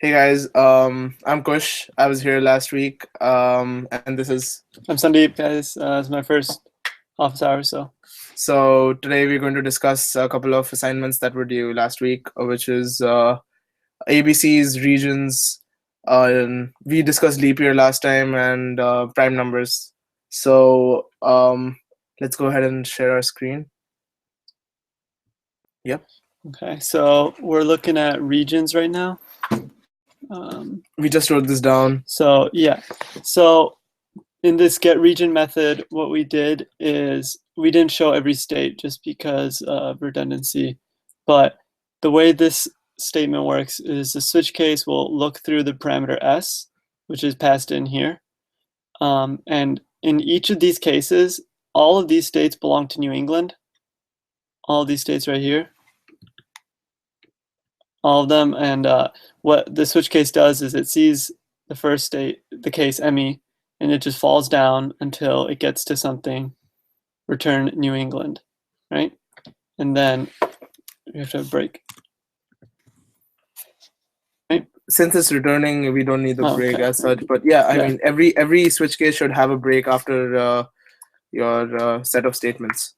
Hey guys, I'm Kush. I was here last week, and this is I'm Sandeep, guys. It's my first office hour, so today we're going to discuss a couple of assignments that were due last week, which is ABCs, regions. And we discussed leap year last time and prime numbers. So let's go ahead and share our screen. Yep. okay. So we're looking at regions right now. We just wrote this down. So yeah, so in this get region method, what we did is we didn't show every state just because of redundancy, but the way this statement works is the switch case will look through the parameter s, which is passed in here, and in each of these cases, all of these states belong to New England. All of these states right here, all of them. And what the switch case does is it sees the first state, the case ME, and it just falls down until it gets to something, return New England, right? And then we have to have a break. Right? Since it's returning, we don't need the break Okay. as such. But yeah, I mean, every switch case should have a break after your set of statements.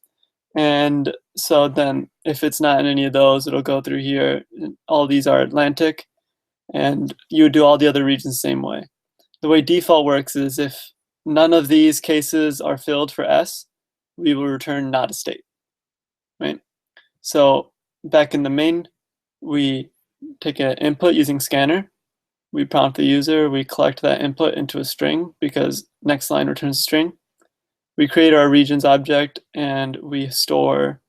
And so then if it's not in any of those, it'll go through here. All these are Atlantic, and you would do all the other regions the same way. The way default works is if none of these cases are filled for S, we will return not a state, right? So back in the main, we take an input using scanner. We prompt the user, we collect that input into a string because next line returns a string. We create our regions object and we store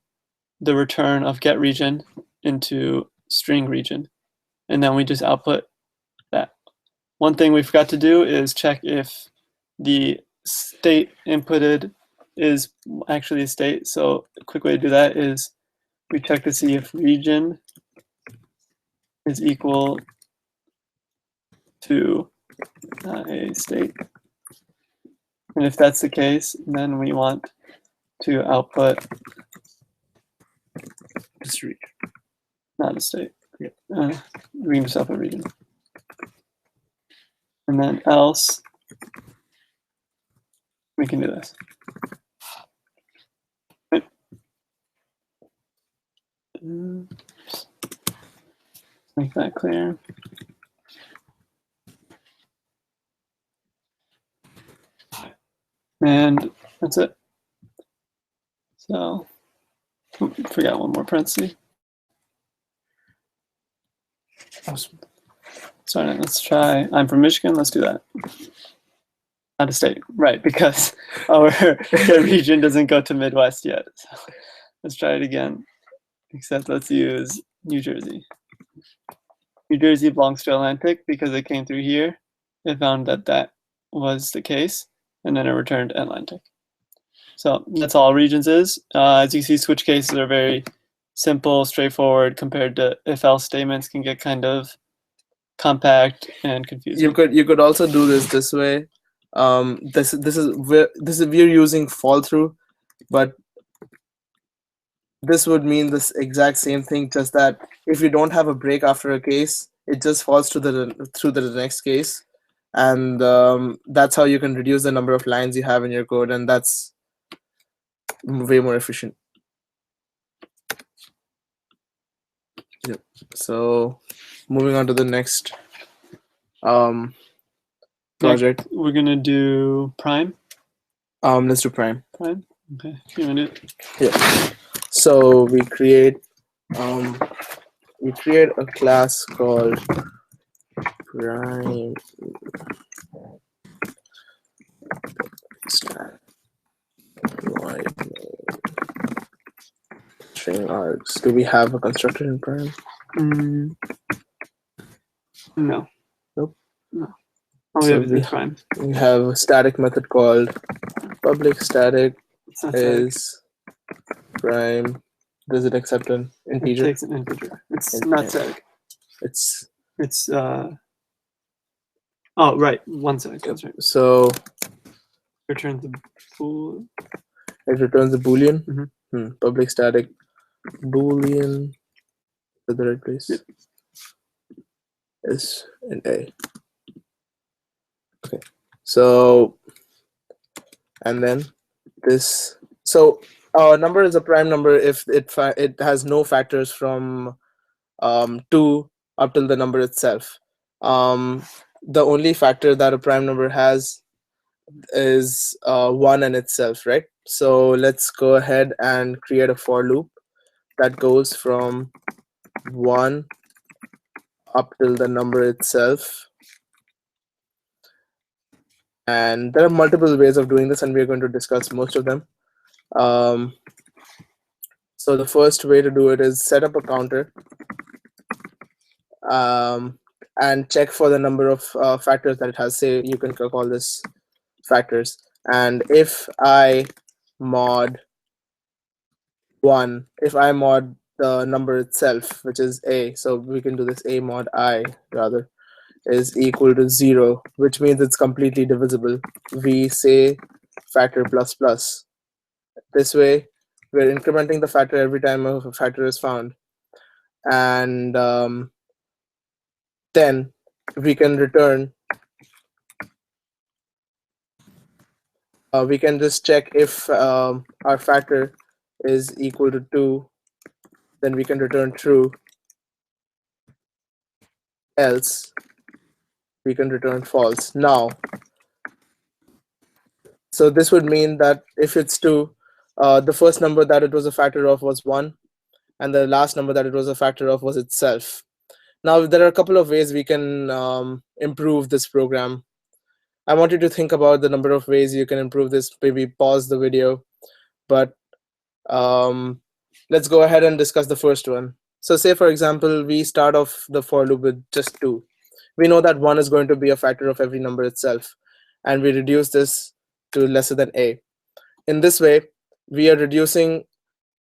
the return of get region into string region. And then we just output that. One thing we forgot to do is check if the state inputted is actually a state. So a quick way to do that is we check to see if region is equal to a state. And if that's the case, then we want to output Just read. not a state. Yeah. We can just output region. And then else, we can do this. Make that clear. And that's it. So, forgot one more parenthesis. Awesome. Sorry, let's try. I'm from Michigan. Let's do that. Not a state, right? Because our region doesn't go to Midwest yet. So let's try it again. Except let's use New Jersey. New Jersey belongs to Atlantic because it came through here. It found that that was the case, and then it returned Atlantic. So that's all regions is. As you see, switch cases are very simple, straightforward compared to if-else statements can get kind of compact and confusing. You could also do this way. This is we're using fall through, but this would mean this exact same thing, just that if you don't have a break after a case, it just falls through the next case, and that's how you can reduce the number of lines you have in your code, and that's way more efficient. Yep. So moving on to the next project. We're gonna do prime. Let's do prime. Prime. Okay. You wanna do it? Yeah. So we create a class called prime string args. Do we have a constructor in prime? No. Nope. No. All we have is prime. We have a static method called public static is prime. Does it accept an integer? It takes an integer. It's not static. It's oh right, 1 sec. That's right. So returns the boolean. It returns a boolean. Public static boolean. Is that the right place? Yep. is in A. Okay, so and then this. So a number is a prime number if it has no factors from 2 up till the number itself. The only factor that a prime number has is 1 in itself, right? So let's go ahead and create a for loop that goes from 1 up till the number itself. And there are multiple ways of doing this, and we're going to discuss most of them. So the first way to do it is set up a counter and check for the number of factors that it has. Say you can call this factors, and if I mod 1, if I mod the number itself, which is a, so we can do this a mod I rather, is equal to 0, which means it's completely divisible. We say factor plus plus. This way, we're incrementing the factor every time a factor is found, and then we can return. We can just check if our factor is equal to 2, then we can return true. Else, we can return false. Now, so this would mean that if it's 2, the first number that it was a factor of was 1, and the last number that it was a factor of was itself. Now, there are a couple of ways we can improve this program. I want you to think about the number of ways you can improve this. Maybe pause the video, but let's go ahead and discuss the first one. So say, for example, we start off the for loop with just 2. We know that 1 is going to be a factor of every number itself, and we reduce this to lesser than a. In this way, we are reducing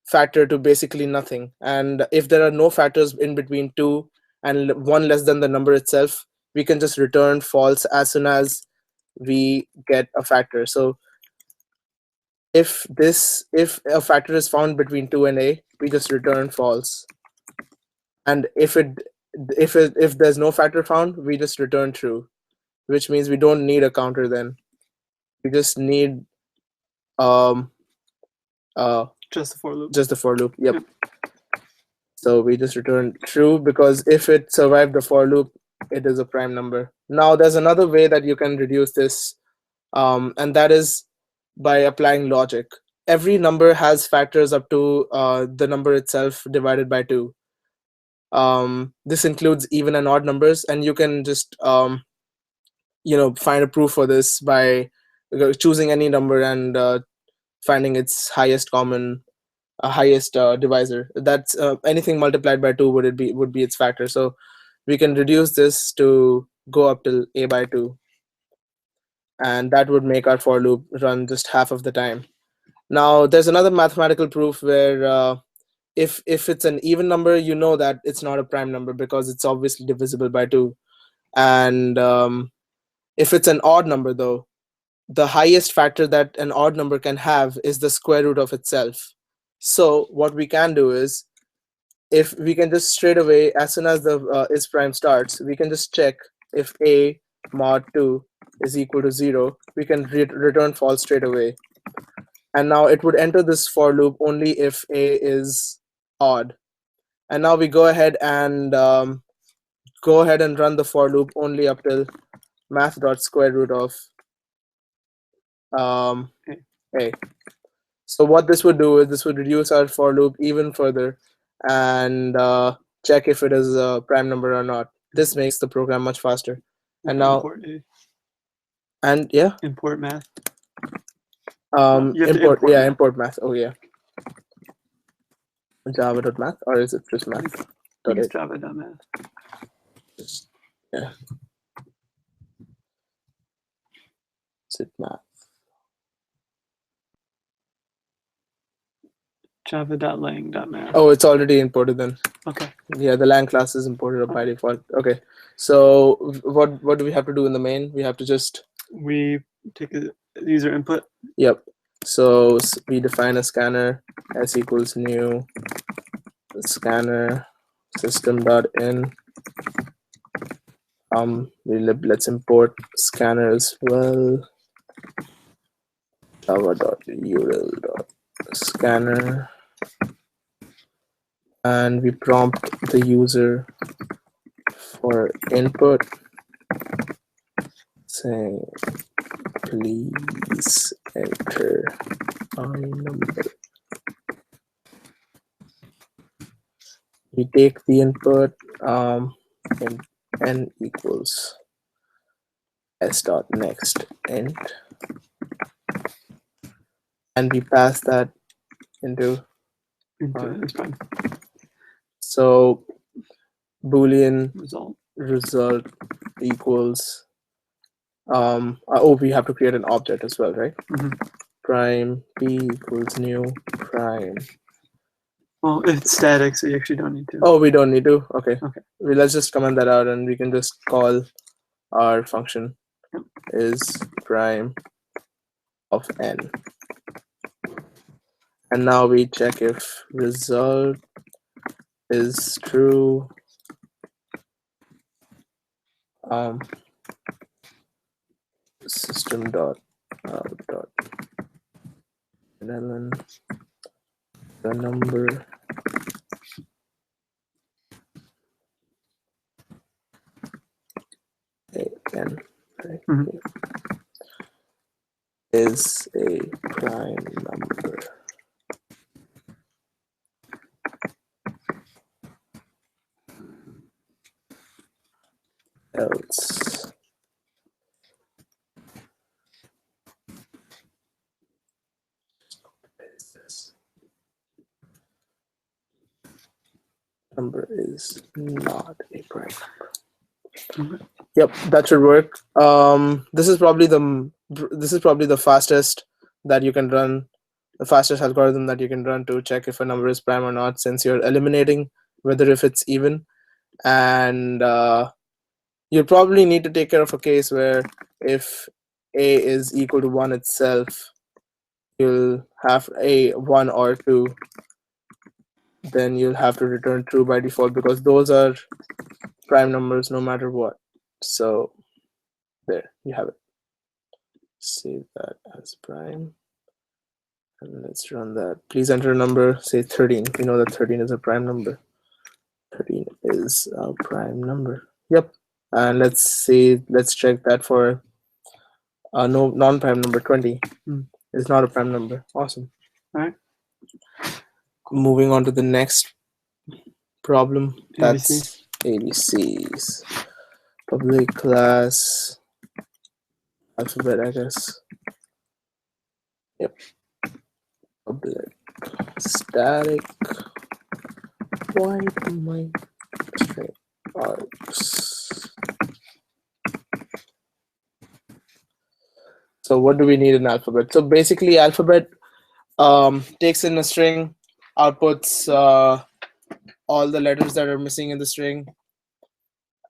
factor to basically nothing. And if there are no factors in between 2 and 1 less than the number itself, we can just return false as soon as we get a factor. So if a factor is found between 2 and a, we just return false. And if there's no factor found, we just return true, which means we don't need a counter then. We just need just the for loop. Just the for loop. Yep. So we just return true because if it survived the for loop, it is a prime number. Now there's another way that you can reduce this, and that is by applying logic. Every number has factors up to the number itself divided by 2. This includes even and odd numbers, and you can just find a proof for this by choosing any number and finding its highest common highest divisor. That's anything multiplied by 2 would be its factor. So we can reduce this to go up till a by 2, and that would make our for loop run just half of the time. Now there's another mathematical proof where if it's an even number, you know that it's not a prime number because it's obviously divisible by 2. And if it's an odd number, though, the highest factor that an odd number can have is the square root of itself. So what we can do is, if we can just straight away, as soon as the is prime starts, we can just check if a mod 2 is equal to 0, we can return false straight away. And now it would enter this for loop only if a is odd. And now we go ahead and run the for loop only up till math.square root of a. So what this would do is this would reduce our for loop even further and check if it is a prime number or not. This makes the program much faster. And now import A. And yeah, import math. import math. Oh yeah, java.math, or is it just math? I think it's java.math. Yeah. Is it math? Java.lang.math. Oh, it's already imported then. Okay. Yeah, the lang class is imported by default. Okay. So what do we have to do in the main? We have to just we take a user input. Yep. So we define a scanner s equals new scanner system.in, Let's import scanner as well. Java.url.scanner, and we prompt the user for input saying please enter my number. We take the input in n equals s.next int, and we pass that into It's fine. so Boolean Result equals we have to create an object as well, right? Prime p equals new prime. Well, it's static, so you actually don't need to. Oh, we don't need to. Okay. Okay. Let's just comment that out, and we can just call our function is prime of n. And now we check if result is true. System.out.println the number n, right? Is a prime number. Else number is not a prime number. Yep, that should work. This is probably the fastest that you can run, the fastest algorithm that you can run to check if a number is prime or not, since you're eliminating whether if it's even. And you probably need to take care of a case where if a is equal to 1 itself, you'll have a 1 or 2, then you'll have to return true by default, because those are prime numbers no matter what. So there you have it. Save that as prime, and let's run that. Please enter a number, say 13. We know that 13 is a prime number. 13 is a prime number. Yep. And let's check that for no non-prime number. 20 is not a prime number. Awesome. All right. Moving on to the next problem. That's ABCs. Public class alphabet, I guess. Yep. Public static white string args. So what do we need in alphabet? So basically, alphabet takes in a string, outputs all the letters that are missing in the string,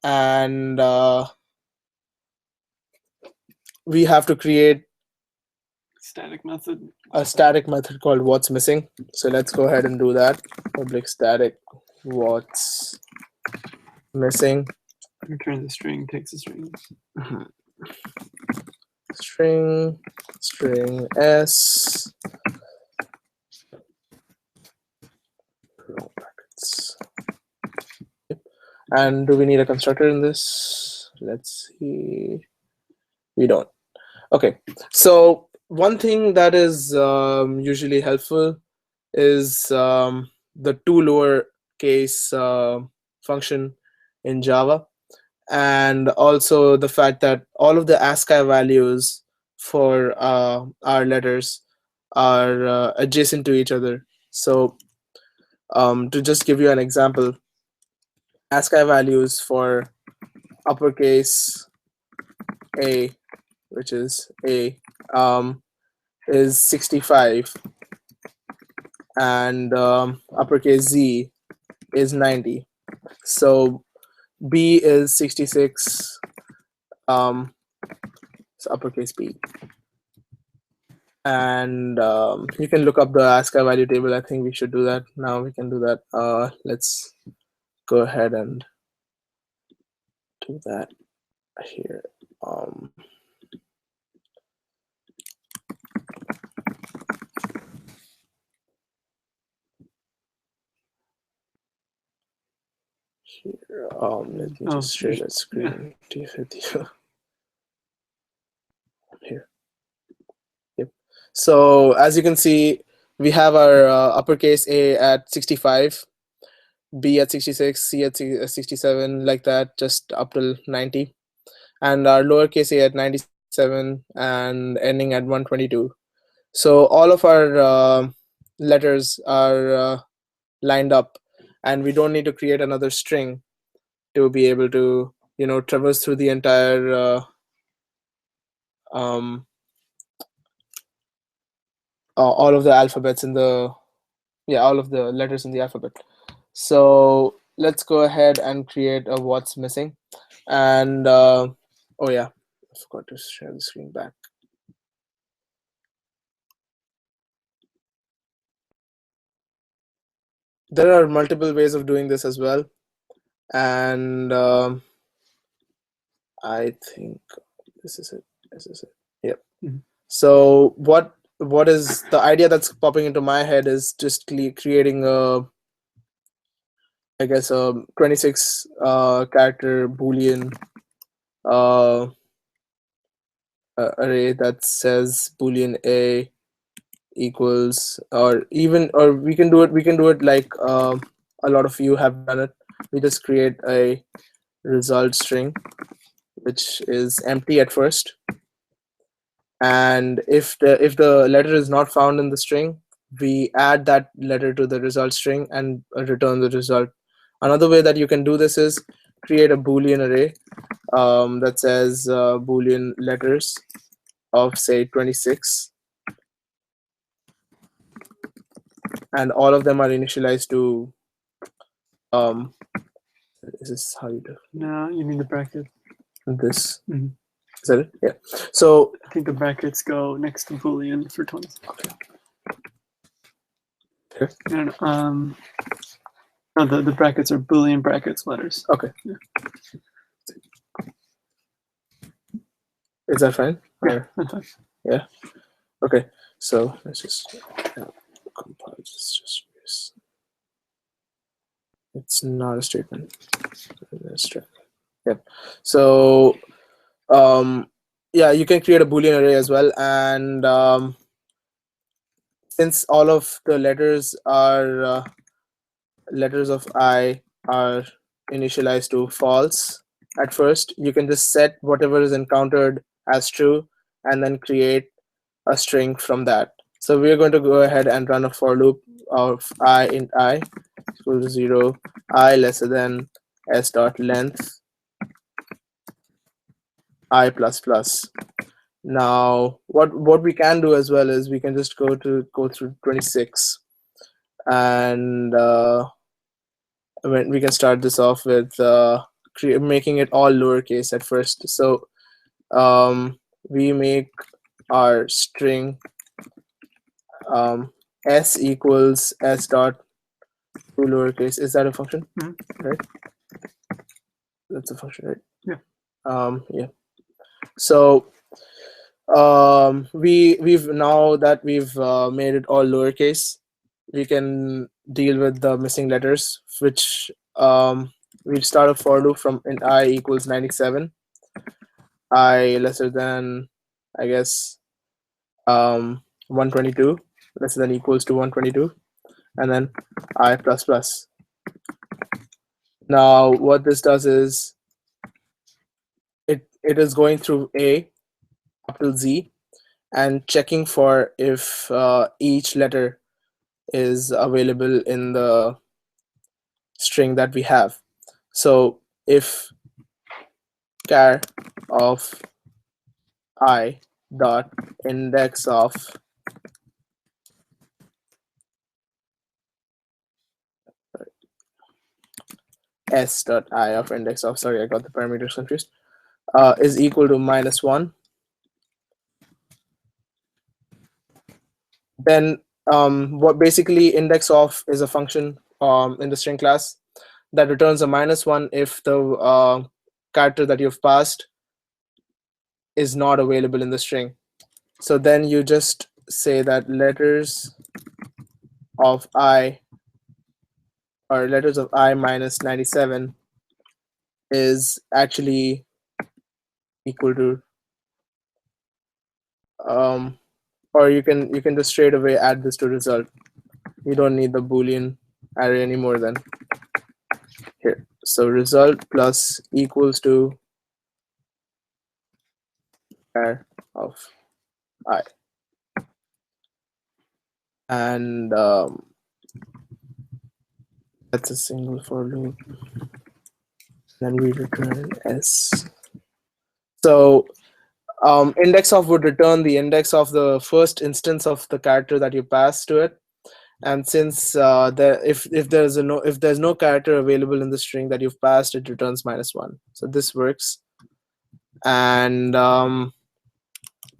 and we have to create a static method called what's missing. So let's go ahead and do that. Public static what's missing. Return the string, takes the string. String s brackets. And do we need a constructor in this? Let's see. We don't. Okay, so one thing that is usually helpful is the to lowercase function in Java, and also the fact that all of the ASCII values for our letters are adjacent to each other. So to just give you an example, ASCII values for uppercase A, which is A, is 65, and uppercase Z is 90. So B is 66, so uppercase B. And you can look up the ASCII value table. I think we should do that now. We can do that. Let's go ahead and do that. here. Here, let me just share that screen with you. Here. Yep. So as you can see, we have our uppercase A at 65, B at 66, C at 67, like that, just up till 90, and our lowercase a at 97 and ending at 122. So all of our letters are lined up, and we don't need to create another string to be able to, traverse through the entire all of the alphabets in the all of the letters in the alphabet. So let's go ahead and create a what's missing. And oh yeah, I forgot to share the screen back. There are multiple ways of doing this as well, and I think this is it. Yep. So what is the idea that's popping into my head is just creating a, I guess, a 26 character Boolean array that says Boolean A equals, or we can do it like a lot of you have done it. We just create a result string which is empty at first, and if the letter is not found in the string, we add that letter to the result string and return the result. Another way that you can do this is create a Boolean array that says Boolean letters of, say, 26, and all of them are initialized to is this how you do? No, you mean the bracket. This. Mm-hmm. Is that it? Yeah. So I think the brackets go next to Boolean for 20. Okay. Here? No, the brackets are Boolean brackets letters. Okay. Yeah. Is that fine? Yeah, that's fine. Yeah. Okay. So let's just compile this. It's not a statement. Yep. So yeah, you can create a Boolean array as well, and since all of the letters are letters of I are initialized to false at first, you can just set whatever is encountered as true and then create a string from that. So we're going to go ahead and run a for loop of I int I equal to 0, I lesser than s dot length I plus plus. Now what we can do as well is we can just go through 26, and we can start this off with making it all lowercase at first. So we make our string s equals s dot to lowercase. Is that a function? Mm-hmm. Right? That's a function, right? Yeah. Yeah. So we've now that we've made it all lowercase, we can deal with the missing letters, which we'll start a for loop from int I equals 97, I lesser than, I guess, 122, lesser than equals to 122, and then I plus plus. Now what this does is it is going through A up till Z and checking for if each letter is available in the string that we have. So if char of I dot index of s dot I of index of, sorry, I got the parameters confused, is equal to -1, then what basically index of is a function in the string class that returns a -1 if the character that you've passed is not available in the string. So then you just say that letters of I, or letters of I minus 97 is actually equal to, or you can just straight away add this to result. You don't need the Boolean array anymore then. Here, so result plus equals to pair of I, and that's a single for loop. Then we return S. So index of would return the index of the first instance of the character that you pass to it, and since if there's no character available in the string that you've passed, it returns -1. So this works. And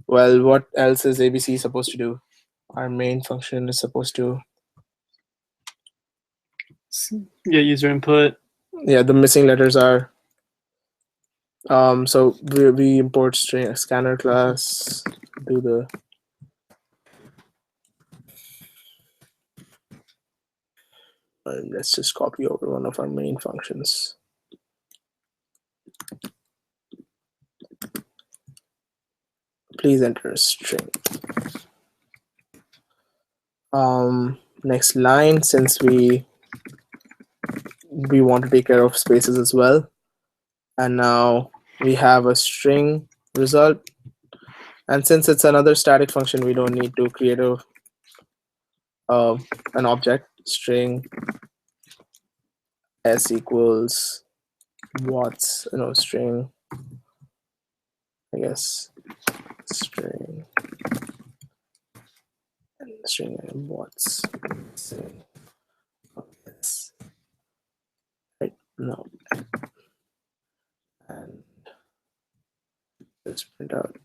well, what else is ABC supposed to do? Our main function is supposed to get user input. Yeah, the missing letters are so we import string scanner class, do the let's just copy over one of our main functions. Please enter a string. Next line, since we want to take care of spaces as well, and now we have a string result, and since it's another static function, we don't need to create an object. String s equals what's string, I guess, string and what's missing. Right, no, and let's print out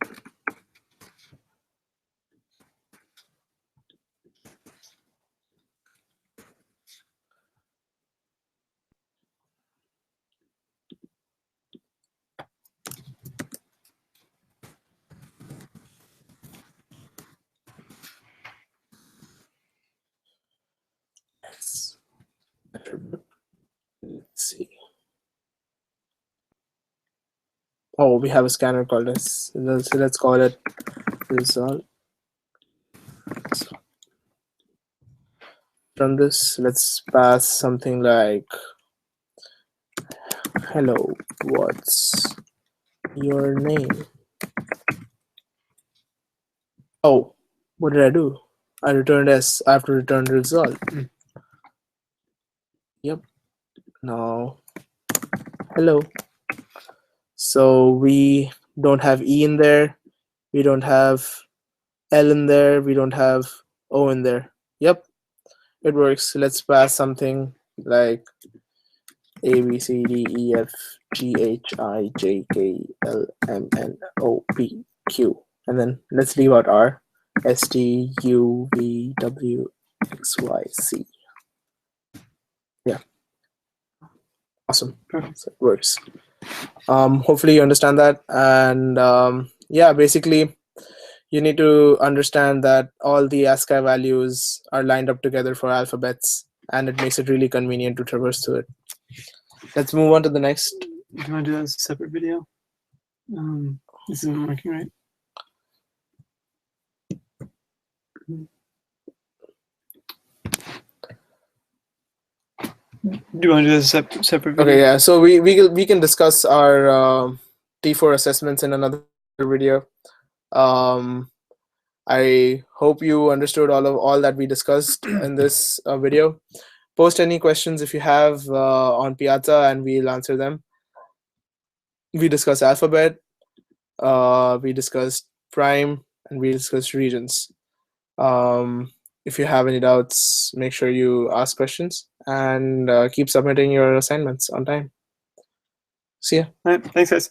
s. Let's see. Oh, we have a scanner called this. Let's call it result. From this, let's pass something like hello, what's your name? Oh, what did I do? I returned S. I have to return the result. Yep. Now, hello. So we don't have E in there. We don't have L in there. We don't have O in there. Yep, it works. Let's pass something like A, B, C, D, E, F, G, H, I, J, K, L, M, N, O, P, Q. And then let's leave out R. S, T, U, V, W, X, Y, Z. Yeah. Awesome. Perfect. So it works. Hopefully you understand that. And yeah, basically, you need to understand that all the ASCII values are lined up together for alphabets, and it makes it really convenient to traverse through it. Let's move on to the next. Do you want to do that as a separate video? This isn't working right. Do you want to do this as a separate video? Okay, yeah. So we can discuss our T4 assessments in another video. I hope you understood all that we discussed in this video. Post any questions if you have on Piazza, and we'll answer them. We discussed alphabet, we discussed prime, and we discussed regions. If you have any doubts, make sure you ask questions, and keep submitting your assignments on time. See ya. All right, thanks guys.